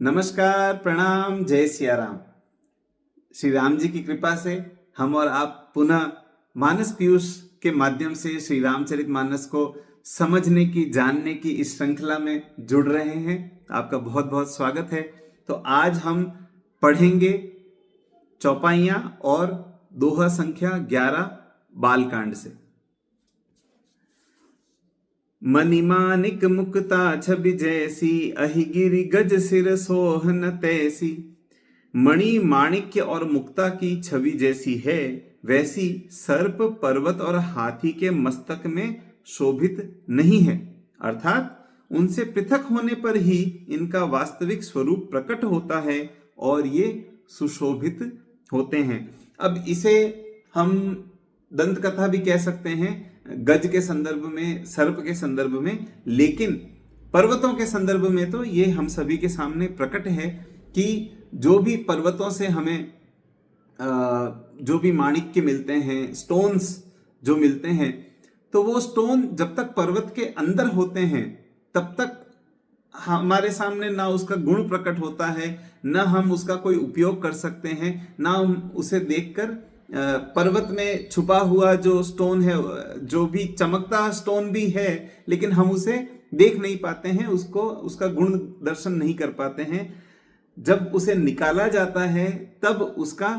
नमस्कार, प्रणाम, जय सिया राम। श्री राम जी की कृपा से हम और आप पुनः मानस पीयूष के माध्यम से श्री रामचरितमानस को समझने की, जानने की इस श्रृंखला में जुड़ रहे हैं। आपका बहुत बहुत स्वागत है। तो आज हम पढ़ेंगे चौपाइयां और दोहा संख्या 11 बालकांड से। मणिमानिक मुक्ता छवि जैसी, अहिगिरि गज सिर सोहन तैसी। मणि, माणिक्य और मुक्ता की छवि जैसी है, वैसी सर्प, पर्वत और हाथी के मस्तक में शोभित नहीं है। अर्थात उनसे पृथक होने पर ही इनका वास्तविक स्वरूप प्रकट होता है और ये सुशोभित होते हैं। अब इसे हम दंत कथा भी कह सकते हैं, गज के संदर्भ में, सर्प के संदर्भ में, लेकिन पर्वतों के संदर्भ में तो ये हम सभी के सामने प्रकट है कि जो भी पर्वतों से हमें जो भी माणिक्य मिलते हैं, स्टोन्स जो मिलते हैं, तो वो स्टोन जब तक पर्वत के अंदर होते हैं तब तक हमारे सामने ना उसका गुण प्रकट होता है, ना हम उसका कोई उपयोग कर सकते हैं, ना हम उसे देखकर पर्वत में छुपा हुआ जो स्टोन है, जो भी चमकता स्टोन भी है, लेकिन हम उसे देख नहीं पाते हैं, उसका गुण दर्शन नहीं कर पाते हैं। जब उसे निकाला जाता है तब उसका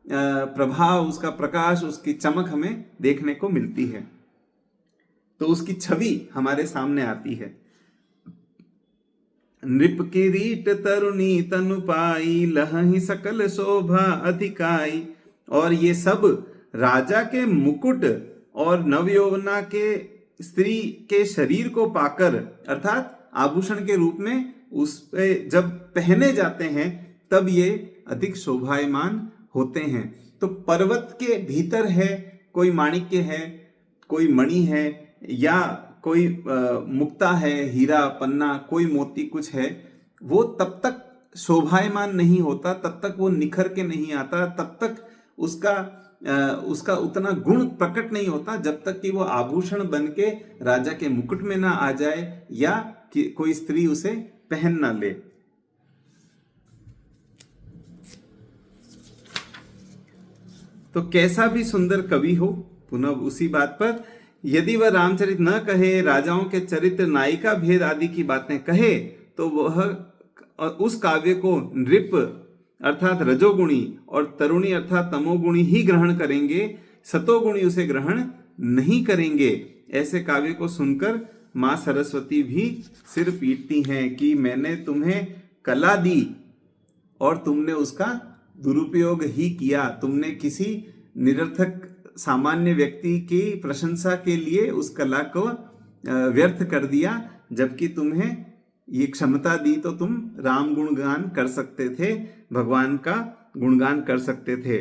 प्रभाव, उसका प्रकाश, उसकी चमक हमें देखने को मिलती है, तो उसकी छवि हमारे सामने आती है। नृप किरीट तरुणी तनु पाई, लहहि सकल शोभा अधिकाई। और ये सब राजा के मुकुट और नवयौवना के स्त्री के शरीर को पाकर, अर्थात आभूषण के रूप में उस पे जब पहने जाते हैं तब ये अधिक शोभायमान होते हैं। तो पर्वत के भीतर है, कोई माणिक्य है, कोई मणि है, या कोई मुक्ता है, हीरा, पन्ना, कोई मोती कुछ है, वो तब तक शोभायमान नहीं होता, तब तक वो निखर के नहीं आता, तब तक उसका उतना गुण प्रकट नहीं होता, जब तक कि वो आभूषण बन के राजा के मुकुट में ना आ जाए या कि कोई स्त्री उसे पहन ना ले। तो कैसा भी सुंदर कवि हो, पुनः उसी बात पर, यदि वह रामचरित न कहे, राजाओं के चरित्र, नायिका भेद आदि की बातें कहे, तो वह उस काव्य को नृप अर्थात रजोगुणी और तरुणी अर्थात तमोगुणी ही ग्रहण करेंगे, सतोगुणी उसे ग्रहण नहीं करेंगे। ऐसे काव्य को सुनकर माँ सरस्वती भी सिर पीटती हैं कि मैंने तुम्हें कला दी और तुमने उसका दुरुपयोग ही किया। तुमने किसी निरर्थक सामान्य व्यक्ति की प्रशंसा के लिए उस कला को व्यर्थ कर दिया, जबकि तुम्हें ये क्षमता दी तो तुम राम गुणगान कर सकते थे, भगवान का गुणगान कर सकते थे।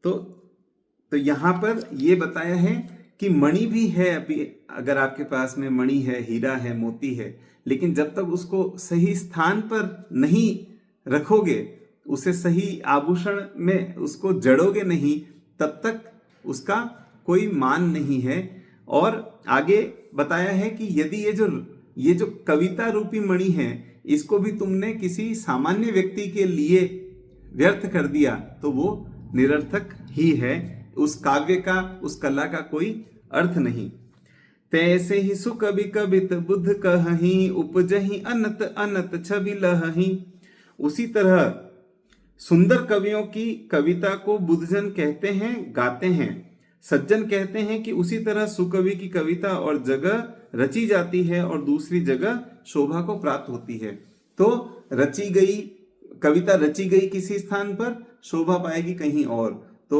तो यहां पर ये बताया है कि मणि भी है, अभी अगर आपके पास में मणि है, हीरा है, मोती है, लेकिन जब तक उसको सही स्थान पर नहीं रखोगे, उसे सही आभूषण में उसको जड़ोगे नहीं, तब तक उसका कोई मान नहीं है। और आगे बताया है कि यदि ये जो कविता रूपी मणि है, इसको भी तुमने किसी सामान्य व्यक्ति के लिए व्यर्थ कर दिया तो वो निरर्थक ही है, उस काव्य का, उस कला का कोई अर्थ नहीं। तैसे ही सुकवि कवित बुद्ध कहहीं, उपजहि अनत अनत छवि लहहीं। उसी तरह सुंदर कवियों की कविता को बुद्धजन कहते हैं, गाते हैं। सज्जन कहते हैं कि उसी तरह सुकवि की कविता और जगह रची जाती है और दूसरी जगह शोभा को प्राप्त होती है। तो रची गई कविता, रची गई किसी स्थान पर, शोभा पाएगी कहीं और। तो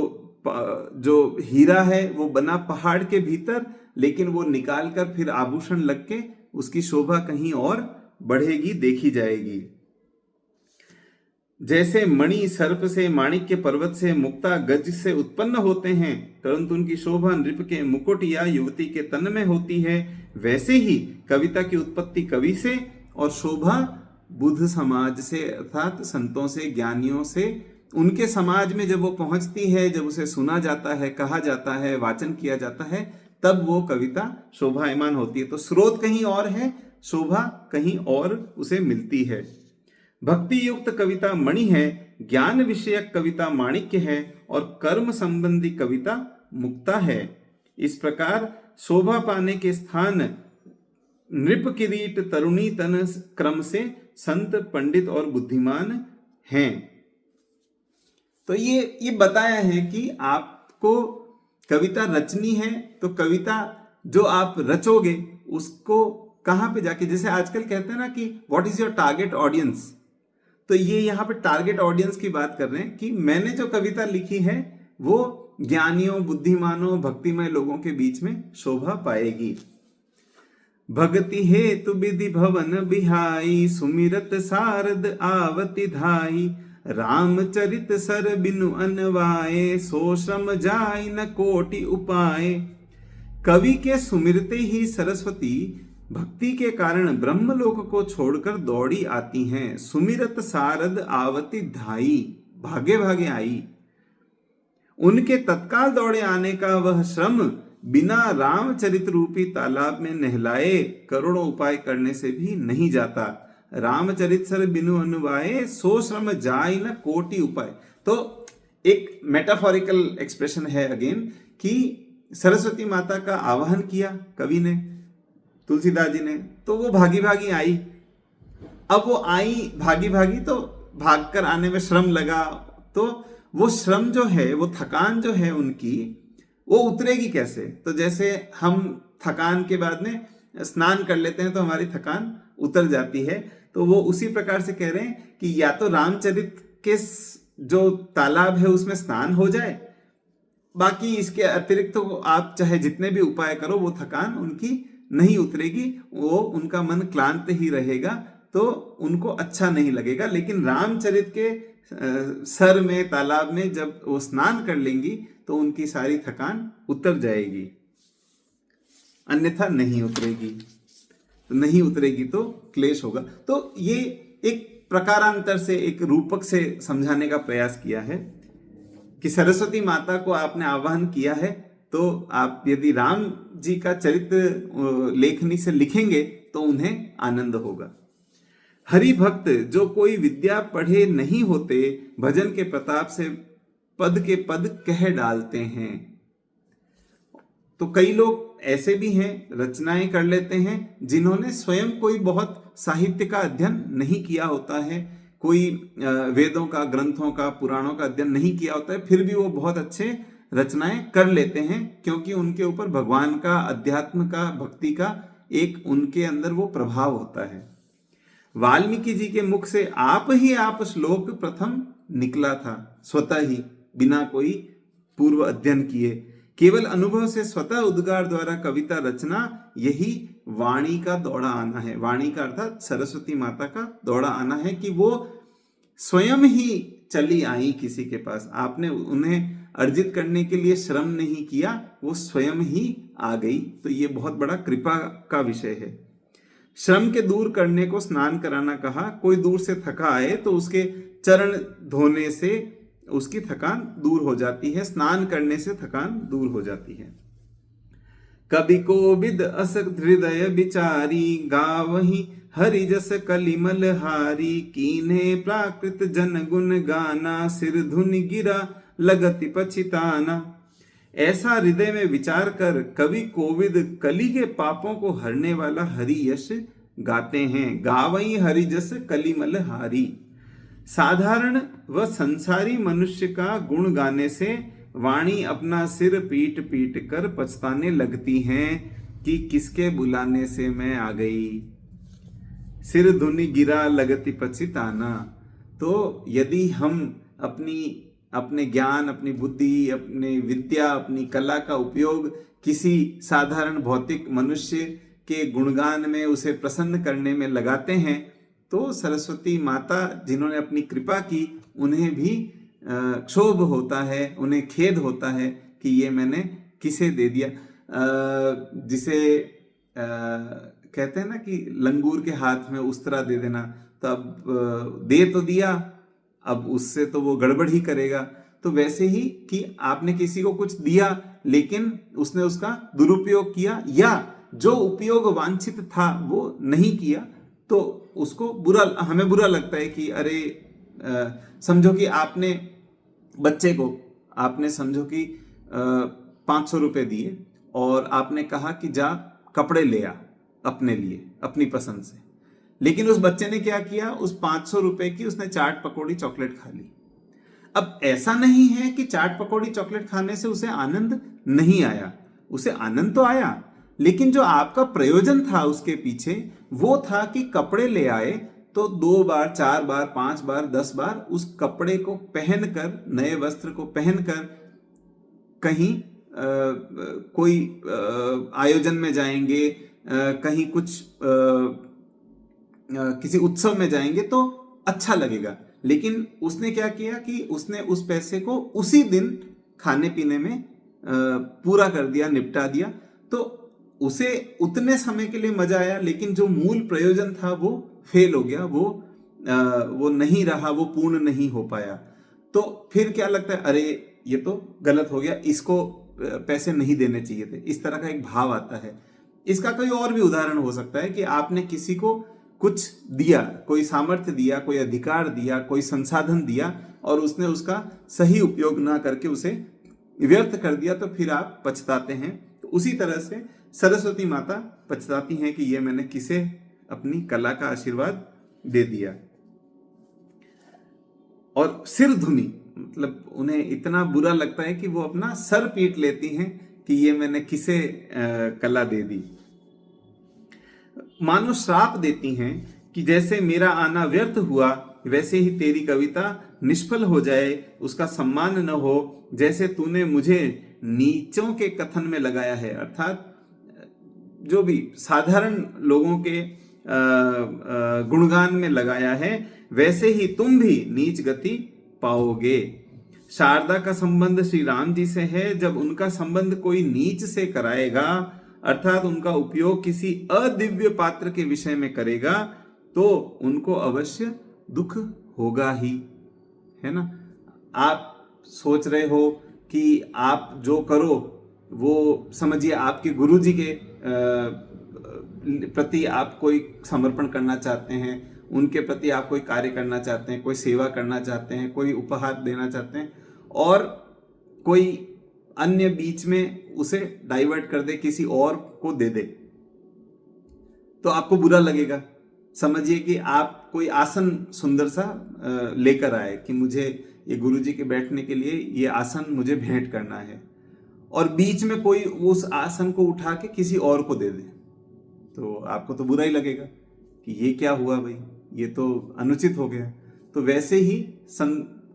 जो हीरा है वो बना पहाड़ के भीतर, लेकिन वो निकाल कर फिर आभूषण लग के उसकी शोभा कहीं और बढ़ेगी, देखी जाएगी। जैसे मणि सर्प से, माणिक्य पर्वत से, मुक्ता गज से उत्पन्न होते हैं, परंतु उनकी शोभा नृप के मुकुट या युवती के तन में होती है, वैसे ही कविता की उत्पत्ति कवि से और शोभा बुद्ध समाज से, अर्थात संतों से, ज्ञानियों से, उनके समाज में जब वो पहुंचती है, जब उसे सुना जाता है, कहा जाता है, वाचन किया जाता है, तब वो कविता शोभायमान होती है। तो स्रोत कहीं और है, शोभा कहीं और उसे मिलती है। भक्ति युक्त कविता मणि है, ज्ञान विषयक कविता माणिक्य है और कर्म संबंधी कविता मुक्ता है। इस प्रकार शोभा पाने के स्थान नृप किरीट तरुणी तन क्रम से संत पंडित और बुद्धिमान हैं। तो ये बताया है कि आपको कविता रचनी है तो कविता जो आप रचोगे उसको कहाँ पे जाके, जैसे आजकल कहते हैं ना कि what is your target audience, तो ये यहाँ पे टारगेट ऑडियंस की बात कर रहे हैं कि मैंने जो कविता लिखी है वो ज्ञानियों, बुद्धिमानों, भक्तिमय लोगों के बीच में शोभा पाएगी। भगति हेतु विधि भवन बिहाई, सुमिरत सारद आवति धाई, रामचरित सर बिनु अनवाए, सो श्रम जाय न कोटि उपाय। कवि के सुमिरते ही सरस्वती भक्ति के कारण ब्रह्मलोक को छोड़कर दौड़ी आती हैं। सुमिरत सारद आवति धाई, भागे भागे आई। उनके तत्काल दौड़े आने का वह श्रम बिना रामचरित रूपी तालाब में नहलाए करोड़ों उपाय करने से भी नहीं जाता। रामचरित सर बिनु अनुवाए, सो श्रम जाय न कोटि उपाय। तो एक मेटाफोरिकल एक्सप्रेशन है अगेन कि सरस्वती माता का आवाहन किया कवि ने, तुलसीदास जी ने, तो वो भागी भागी आई। अब वो आई भागी भागी तो भागकर आने में श्रम लगा, तो वो श्रम जो है, वो थकान जो है उनकी, वो उतरेगी कैसे? तो जैसे हम थकान के बाद में स्नान कर लेते हैं तो हमारी थकान उतर जाती है, तो वो उसी प्रकार से कह रहे हैं कि या तो रामचरित के जो तालाब है उसमें स्नान हो जाए, बाकी इसके अतिरिक्त तो आप चाहे जितने भी उपाय करो वो थकान उनकी नहीं उतरेगी, वो उनका मन क्लांत ही रहेगा, तो उनको अच्छा नहीं लगेगा। लेकिन रामचरित के सर में, तालाब में जब वो स्नान कर लेंगी तो उनकी सारी थकान उतर जाएगी, अन्यथा नहीं उतरेगी। तो नहीं उतरेगी तो क्लेश होगा। तो ये एक प्रकारांतर से, एक रूपक से समझाने का प्रयास किया है कि सरस्वती माता को आपने आह्वान किया है तो आप यदि राम जी का चरित्र लेखनी से लिखेंगे तो उन्हें आनंद होगा। हरि भक्त जो कोई विद्या पढ़े नहीं होते, भजन के प्रताप से पद के पद कह डालते हैं। तो कई लोग ऐसे भी हैं, रचनाएं कर लेते हैं जिन्होंने स्वयं कोई बहुत साहित्य का अध्ययन नहीं किया होता है, कोई वेदों का, ग्रंथों का, पुराणों का अध्ययन नहीं किया होता है, फिर भी वो बहुत अच्छे रचनाएं कर लेते हैं क्योंकि उनके ऊपर भगवान का, अध्यात्म का, भक्ति का एक उनके अंदर वो प्रभाव होता है। वाल्मीकि जी के मुख से आप ही आप श्लोक प्रथम निकला था, स्वतः ही, बिना कोई पूर्व अध्ययन किए, केवल अनुभव से स्वतः उद्गार द्वारा कविता रचना, यही वाणी का दौड़ा आना है। वाणी का अर्थात सरस्वती माता का दौड़ा आना है कि वो स्वयं ही चली आई किसी के पास, आपने उन्हें अर्जित करने के लिए श्रम नहीं किया, वो स्वयं ही आ गई। तो ये बहुत बड़ा कृपा का विषय है। श्रम के दूर करने को स्नान कराना कहा। कोई दूर से थका आए तो उसके चरण धोने से उसकी थकान दूर हो जाती है, स्नान करने से थकान दूर हो जाती है। कवि कोविद अस हृदय विचारी, गावही हरि जस कलिमल हारी, कीन्हे प्राकृत जन गुण गाना, सिर धुनि गिरा लगति पछिताना। ऐसा हृदय में विचार कर कवि कोविद कली के पापों को हरने वाला हरि यश गाते हैं। गावई हरि जस कलिमल हारी। साधारण व संसारी मनुष्य का गुण गाने से वाणी अपना सिर पीट पीट कर पछताने लगती हैं कि किसके बुलाने से मैं आ गई। सिर धुनि गिरा लगति पछिताना। तो यदि हम अपने ज्ञान, अपनी बुद्धि, अपनी विद्या, अपनी कला का उपयोग किसी साधारण भौतिक मनुष्य के गुणगान में, उसे प्रसन्न करने में लगाते हैं तो सरस्वती माता जिन्होंने अपनी कृपा की, उन्हें भी क्षोभ होता है, उन्हें खेद होता है कि ये मैंने किसे दे दिया। जिसे कहते हैं ना कि लंगूर के हाथ में उस्तरा दे देना, तो अब दे तो दिया, अब उससे तो वो गड़बड़ ही करेगा। तो वैसे ही कि आपने किसी को कुछ दिया लेकिन उसने उसका दुरुपयोग किया, या जो उपयोग वांछित था वो नहीं किया, तो उसको हमें बुरा लगता है कि अरे समझो कि आपने बच्चे को समझो कि 500 रुपए दिए और आपने कहा कि जा कपड़े ले आ अपने लिए अपनी पसंद से, लेकिन उस बच्चे ने क्या किया, उस 500 रुपए की उसने चाट पकौड़ी चॉकलेट खा ली। अब ऐसा नहीं है कि चाट पकौड़ी चॉकलेट खाने से उसे आनंद नहीं आया, उसे आनंद तो आया, लेकिन जो आपका प्रयोजन था उसके पीछे वो था कि कपड़े ले आए तो 2 बार 4 बार 5 बार 10 बार उस कपड़े को पहनकर, नए वस्त्र को पहनकर कहीं कोई आयोजन में जाएंगे, कहीं कुछ किसी उत्सव में जाएंगे तो अच्छा लगेगा। लेकिन उसने क्या किया कि उसने उस पैसे को उसी दिन खाने पीने में पूरा कर दिया, निपटा दिया, तो उसे उतने समय के लिए मजा आया, लेकिन जो मूल प्रयोजन था वो फेल हो गया, वो नहीं रहा, वो पूर्ण नहीं हो पाया। तो फिर क्या लगता है, अरे ये तो गलत हो गया, इसको पैसे नहीं देने चाहिए थे, इस तरह का एक भाव आता है। इसका कोई और भी उदाहरण हो सकता है कि आपने किसी को कुछ दिया, कोई सामर्थ्य दिया, कोई अधिकार दिया, कोई संसाधन दिया और उसने उसका सही उपयोग ना करके उसे व्यर्थ कर दिया, तो फिर आप पछताते हैं। तो उसी तरह से सरस्वती माता पछताती हैं कि ये मैंने किसे अपनी कला का आशीर्वाद दे दिया। और सिर धुनी, मतलब उन्हें इतना बुरा लगता है कि वो अपना सर पीट लेती हैं कि ये मैंने किसे कला दे दी। मानो श्राप देती हैं कि जैसे मेरा आना व्यर्थ हुआ वैसे ही तेरी कविता निष्फल हो जाए, उसका सम्मान न हो, जैसे तूने मुझे नीचों के कथन में लगाया है, अर्थात जो भी साधारण लोगों के गुणगान में लगाया है, वैसे ही तुम भी नीच गति पाओगे। शारदा का संबंध श्री राम जी से है, जब उनका संबंध कोई नीच से कराएगा, अर्थात उनका उपयोग किसी अदिव्य पात्र के विषय में करेगा, तो उनको अवश्य दुख होगा ही, है ना। आप सोच रहे हो कि आप जो करो वो समझिए आपके गुरुजी के प्रति आप कोई समर्पण करना चाहते हैं, उनके प्रति आप कोई कार्य करना चाहते हैं, कोई सेवा करना चाहते हैं, कोई उपहार देना चाहते हैं, और कोई अन्य बीच में उसे डाइवर्ट कर दे, किसी और को दे दे, तो आपको बुरा लगेगा। समझिए कि आप कोई आसन सुंदर सा लेकर आए कि मुझे ये गुरुजी के बैठने के लिए ये आसन मुझे भेंट करना है, और बीच में कोई उस आसन को उठा के किसी और को दे दे, तो आपको तो बुरा ही लगेगा कि ये क्या हुआ भाई, ये तो अनुचित हो गया। तो वैसे ही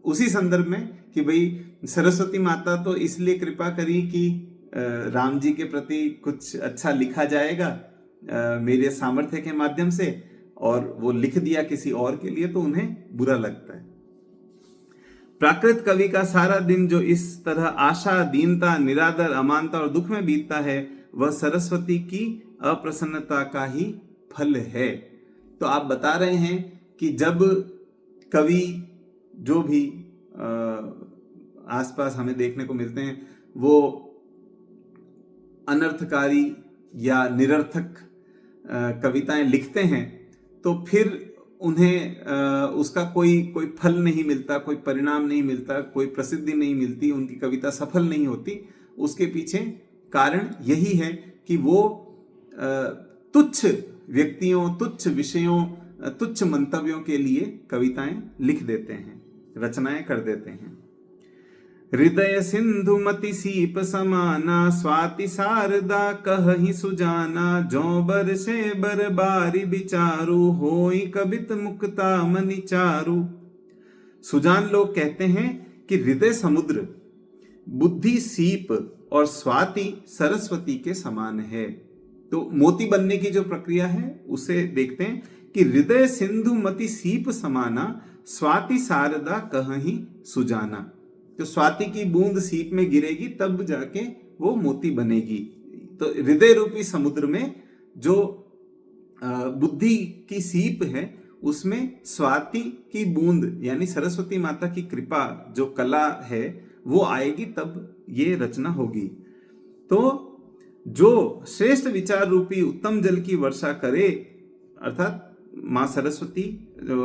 उसी संदर्भ में कि भाई सरस्वती माता तो इसलिए कृपा करी कि राम जी के प्रति कुछ अच्छा लिखा जाएगा मेरे सामर्थ्य के माध्यम से, और वो लिख दिया किसी और के लिए, तो उन्हें बुरा लगता है। प्राकृत कवि का सारा दिन जो इस तरह आशा, दीनता, निरादर, अमानता और दुख में बीतता है, वह सरस्वती की अप्रसन्नता का ही फल है। तो आप बता रहे हैं कि जब कवि जो भी आसपास हमें देखने को मिलते हैं वो अनर्थकारी या निरर्थक कविताएं लिखते हैं, तो फिर उन्हें उसका कोई फल नहीं मिलता, कोई परिणाम नहीं मिलता, कोई प्रसिद्धि नहीं मिलती, उनकी कविता सफल नहीं होती। उसके पीछे कारण यही है कि वो तुच्छ व्यक्तियों, तुच्छ विषयों, तुच्छ मंतव्यों के लिए कविताएं लिख देते हैं, रचनाएं कर देते हैं। हृदय सिंधु मति सीप समाना, स्वाति शारदा कहहि सुजाना, जो बरसे बर बारी बिचारू, होई कबित मुक्ता मनि चारू। सुजान लोग कहते हैं कि हृदय समुद्र, बुद्धि सीप और स्वाति सरस्वती के समान है। तो मोती बनने की जो प्रक्रिया है उसे देखते हैं कि हृदय सिंधु मति सीप समाना, स्वाति शारदा कहहि सुजाना। तो स्वाति की बूंद सीप में गिरेगी तब जाके वो मोती बनेगी। तो हृदय रूपी समुद्र में जो बुद्धि की सीप है उसमें स्वाति की बूंद यानी सरस्वती माता की कृपा जो कला है वो आएगी, तब ये रचना होगी। तो जो श्रेष्ठ विचार रूपी उत्तम जल की वर्षा करे, अर्थात माँ सरस्वती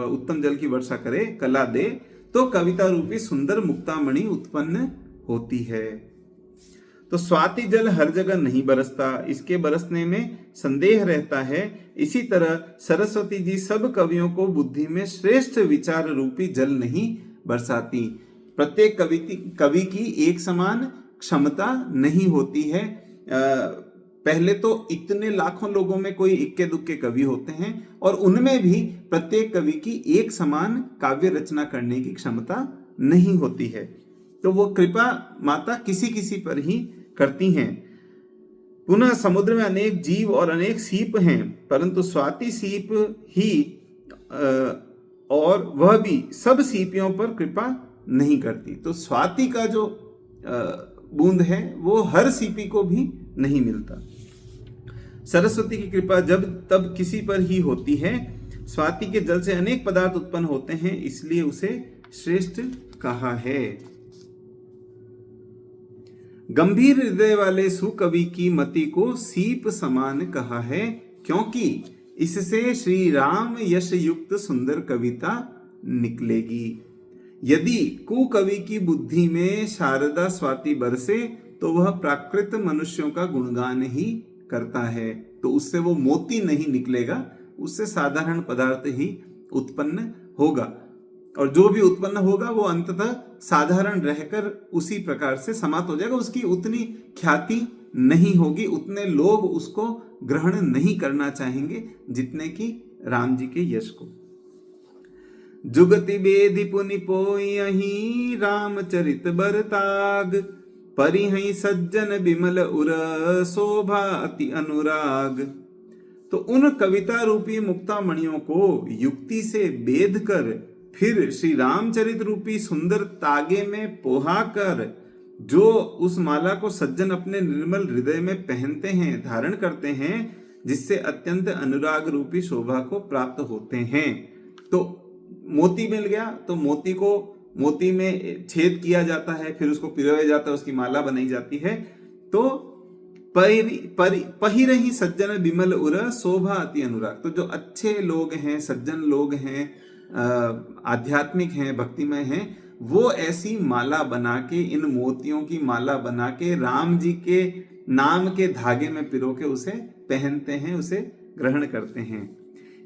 उत्तम जल की वर्षा करे, कला दे, तो कविता रूपी सुंदर मुक्तामणि उत्पन्न होती है। तो स्वाति जल हर जगह नहीं बरसता, इसके बरसने में संदेह रहता है। इसी तरह सरस्वती जी सब कवियों को बुद्धि में श्रेष्ठ विचार रूपी जल नहीं बरसाती। प्रत्येक कवि की एक समान क्षमता नहीं होती है। पहले तो इतने लाखों लोगों में कोई इक्के दुक्के कवि होते हैं, और उनमें भी प्रत्येक कवि की एक समान काव्य रचना करने की क्षमता नहीं होती है। तो वो कृपा माता किसी किसी पर ही करती हैं। पुनः समुद्र में अनेक जीव और अनेक सीप हैं, परंतु स्वाति सीप ही और वह भी सब सीपियों पर कृपा नहीं करती। तो स्वाति का जो बूंद है वो हर सीपी को भी नहीं मिलता। सरस्वती की कृपा जब तब किसी पर ही होती है। स्वाति के जल से अनेक पदार्थ उत्पन्न होते हैं, इसलिए उसे श्रेष्ठ कहा है। गंभीर हृदय वाले सुकवि की मति को सीप समान कहा है, क्योंकि इससे श्री राम यश युक्त सुंदर कविता निकलेगी। यदि कुकवि की बुद्धि में शारदा स्वाति बरसे तो वह प्राकृत मनुष्यों का गुणगान ही करता है, तो उससे वो मोती नहीं निकलेगा, उससे साधारण पदार्थ ही उत्पन्न होगा, और जो भी उत्पन्न होगा वो अंततः साधारण रहकर उसी प्रकार से समाप्त हो जाएगा। उसकी उतनी ख्याति नहीं होगी, उतने लोग उसको ग्रहण नहीं करना चाहेंगे जितने कि राम जी के यश को। जुगति बेधि पुनि पोयहि रामचरित बरताग, परिहै सज्जन बिमल उर शोभा अति अनुराग। तो उन कविता रूपी मुक्तामणियों को युक्ति से बेध कर फिर श्री रामचरित रूपी सुंदर तागे में पोहा कर जो उस माला को सज्जन अपने निर्मल हृदय में पहनते हैं, धारण करते हैं, जिससे अत्यंत अनुराग रूपी शोभा को प्राप्त होते हैं। तो मोती मिल गया तो मोती को मोती में छेद किया जाता है, फिर उसको पिरोया जाता है, उसकी माला बनाई जाती है। तो पहिरहि सज्जन बिमल उर शोभा अति अनुराग। तो जो अच्छे लोग हैं, सज्जन लोग हैं, आध्यात्मिक हैं, भक्तिमय हैं, वो ऐसी माला बना के, इन मोतियों की माला बना के राम जी के नाम के धागे में पिरो के उसे पहनते हैं, उसे ग्रहण करते हैं।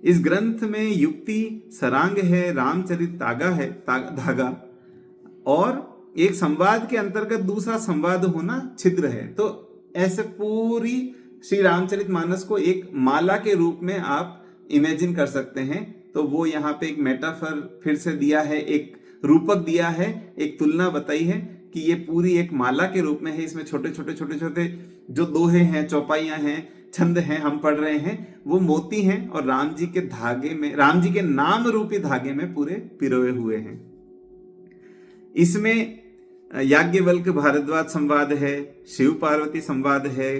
इस ग्रंथ में युक्ति सरांग है, रामचरित तागा है, धागा, और एक संवाद के अंतर्गत दूसरा संवाद होना छिद्र है। तो ऐसे पूरी श्री रामचरित मानस को एक माला के रूप में आप इमेजिन कर सकते हैं। तो वो यहाँ पे एक मेटाफर फिर से दिया है, एक रूपक दिया है, एक तुलना बताई है कि ये पूरी एक माला के रूप में है। इसमें छोटे छोटे जो दोहे हैं, चौपाइयां हैं, छंद हैं, हम पढ़ रहे हैं, वो मोती हैं और राम जी के धागे में, राम जी के नाम रूपी धागे में पूरे पिरोए हुए हैं। इसमें याज्ञवल्क्य भारद्वाज संवाद है, शिव पार्वती संवाद है,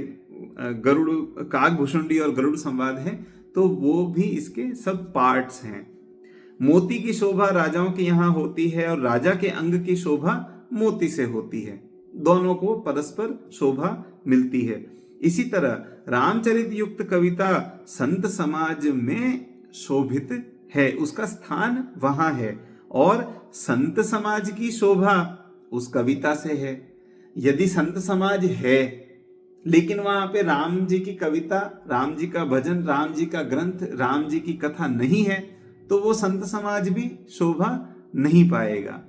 गरुड़ काकभूषुंडी और गरुड़ संवाद है। तो वो भी इसके सब पार्ट्स हैं। मोती की शोभा राजाओं के यहाँ होती है और राजा के अंग की शोभा मोती से होती है, दोनों को परस्पर शोभा मिलती है। इसी तरह रामचरित युक्त कविता संत समाज में शोभित है, उसका स्थान वहां है, और संत समाज की शोभा उस कविता से है। यदि संत समाज है लेकिन वहां पे राम जी की कविता, राम जी का भजन, राम जी का ग्रंथ, राम जी की कथा नहीं है, तो वो संत समाज भी शोभा नहीं पाएगा।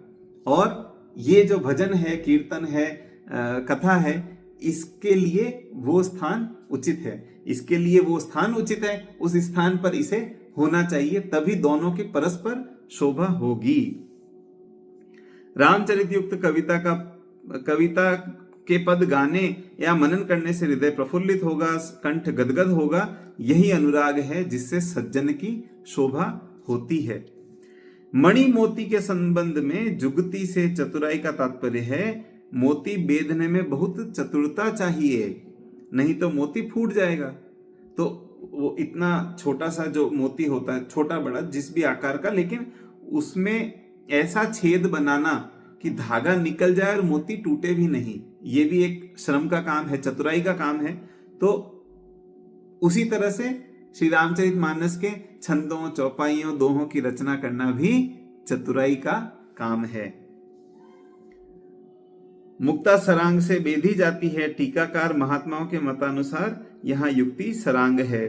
और ये जो भजन है, कीर्तन है, कथा है, इसके लिए वो स्थान उचित है, इसके लिए वो स्थान उचित है, उस स्थान पर इसे होना चाहिए, तभी दोनों की परस्पर शोभा होगी। रामचरित युक्त कविता के पद गाने या मनन करने से हृदय प्रफुल्लित होगा, कंठ गदगद होगा। यही अनुराग है जिससे सज्जन की शोभा होती है। मणि मोती के संबंध में जुगती से चतुराई का तात्पर्य है मोती बेधने में बहुत चतुरता चाहिए, नहीं तो मोती फूट जाएगा। तो वो इतना छोटा सा जो मोती होता है, छोटा बड़ा जिस भी आकार का, लेकिन उसमें ऐसा छेद बनाना कि धागा निकल जाए और मोती टूटे भी नहीं, ये भी एक श्रम का काम है, चतुराई का काम है। तो उसी तरह से श्री रामचरितमानस के छंदों, चौपाइयों, दोहों की रचना करना भी चतुराई का काम है। मुक्ता सरांग से बेधी जाती है, टीकाकार महात्माओं के मतानुसार यहाँ युक्ति सरांग है।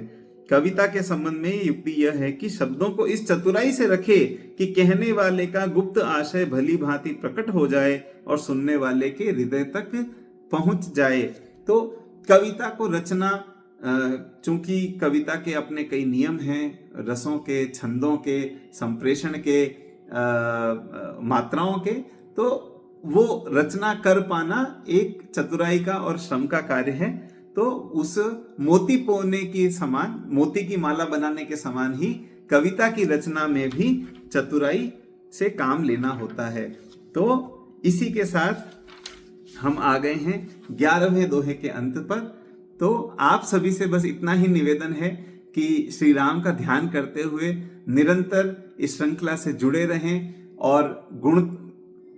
कविता के संबंध में युक्ति यह है कि शब्दों को इस चतुराई से रखे कि कहने वाले का गुप्त आशय भली भांति प्रकट हो जाए और सुनने वाले के हृदय तक पहुंच जाए। तो कविता को रचना, चूंकि कविता के अपने कई नियम हैं, रसों के, छंदों के, संप्रेषण के, मात्राओं के, तो वो रचना कर पाना एक चतुराई का और श्रम का कार्य है। तो उस मोती पोने की समान, मोती की माला बनाने के समान ही कविता की रचना में भी चतुराई से काम लेना होता है। तो इसी के साथ हम आ गए हैं 11वें दोहे के अंत पर। तो आप सभी से बस इतना ही निवेदन है कि श्री राम का ध्यान करते हुए निरंतर इस श्रृंखला से जुड़े रहें और गुण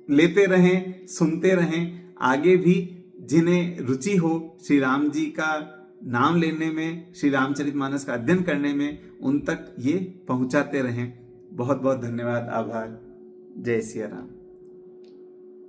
लेते रहें, सुनते रहें। आगे भी जिन्हें रुचि हो श्री राम जी का नाम लेने में, श्री रामचरितमानस का अध्ययन करने में, उन तक ये पहुंचाते रहें। बहुत बहुत धन्यवाद, आभार। जय सिया राम।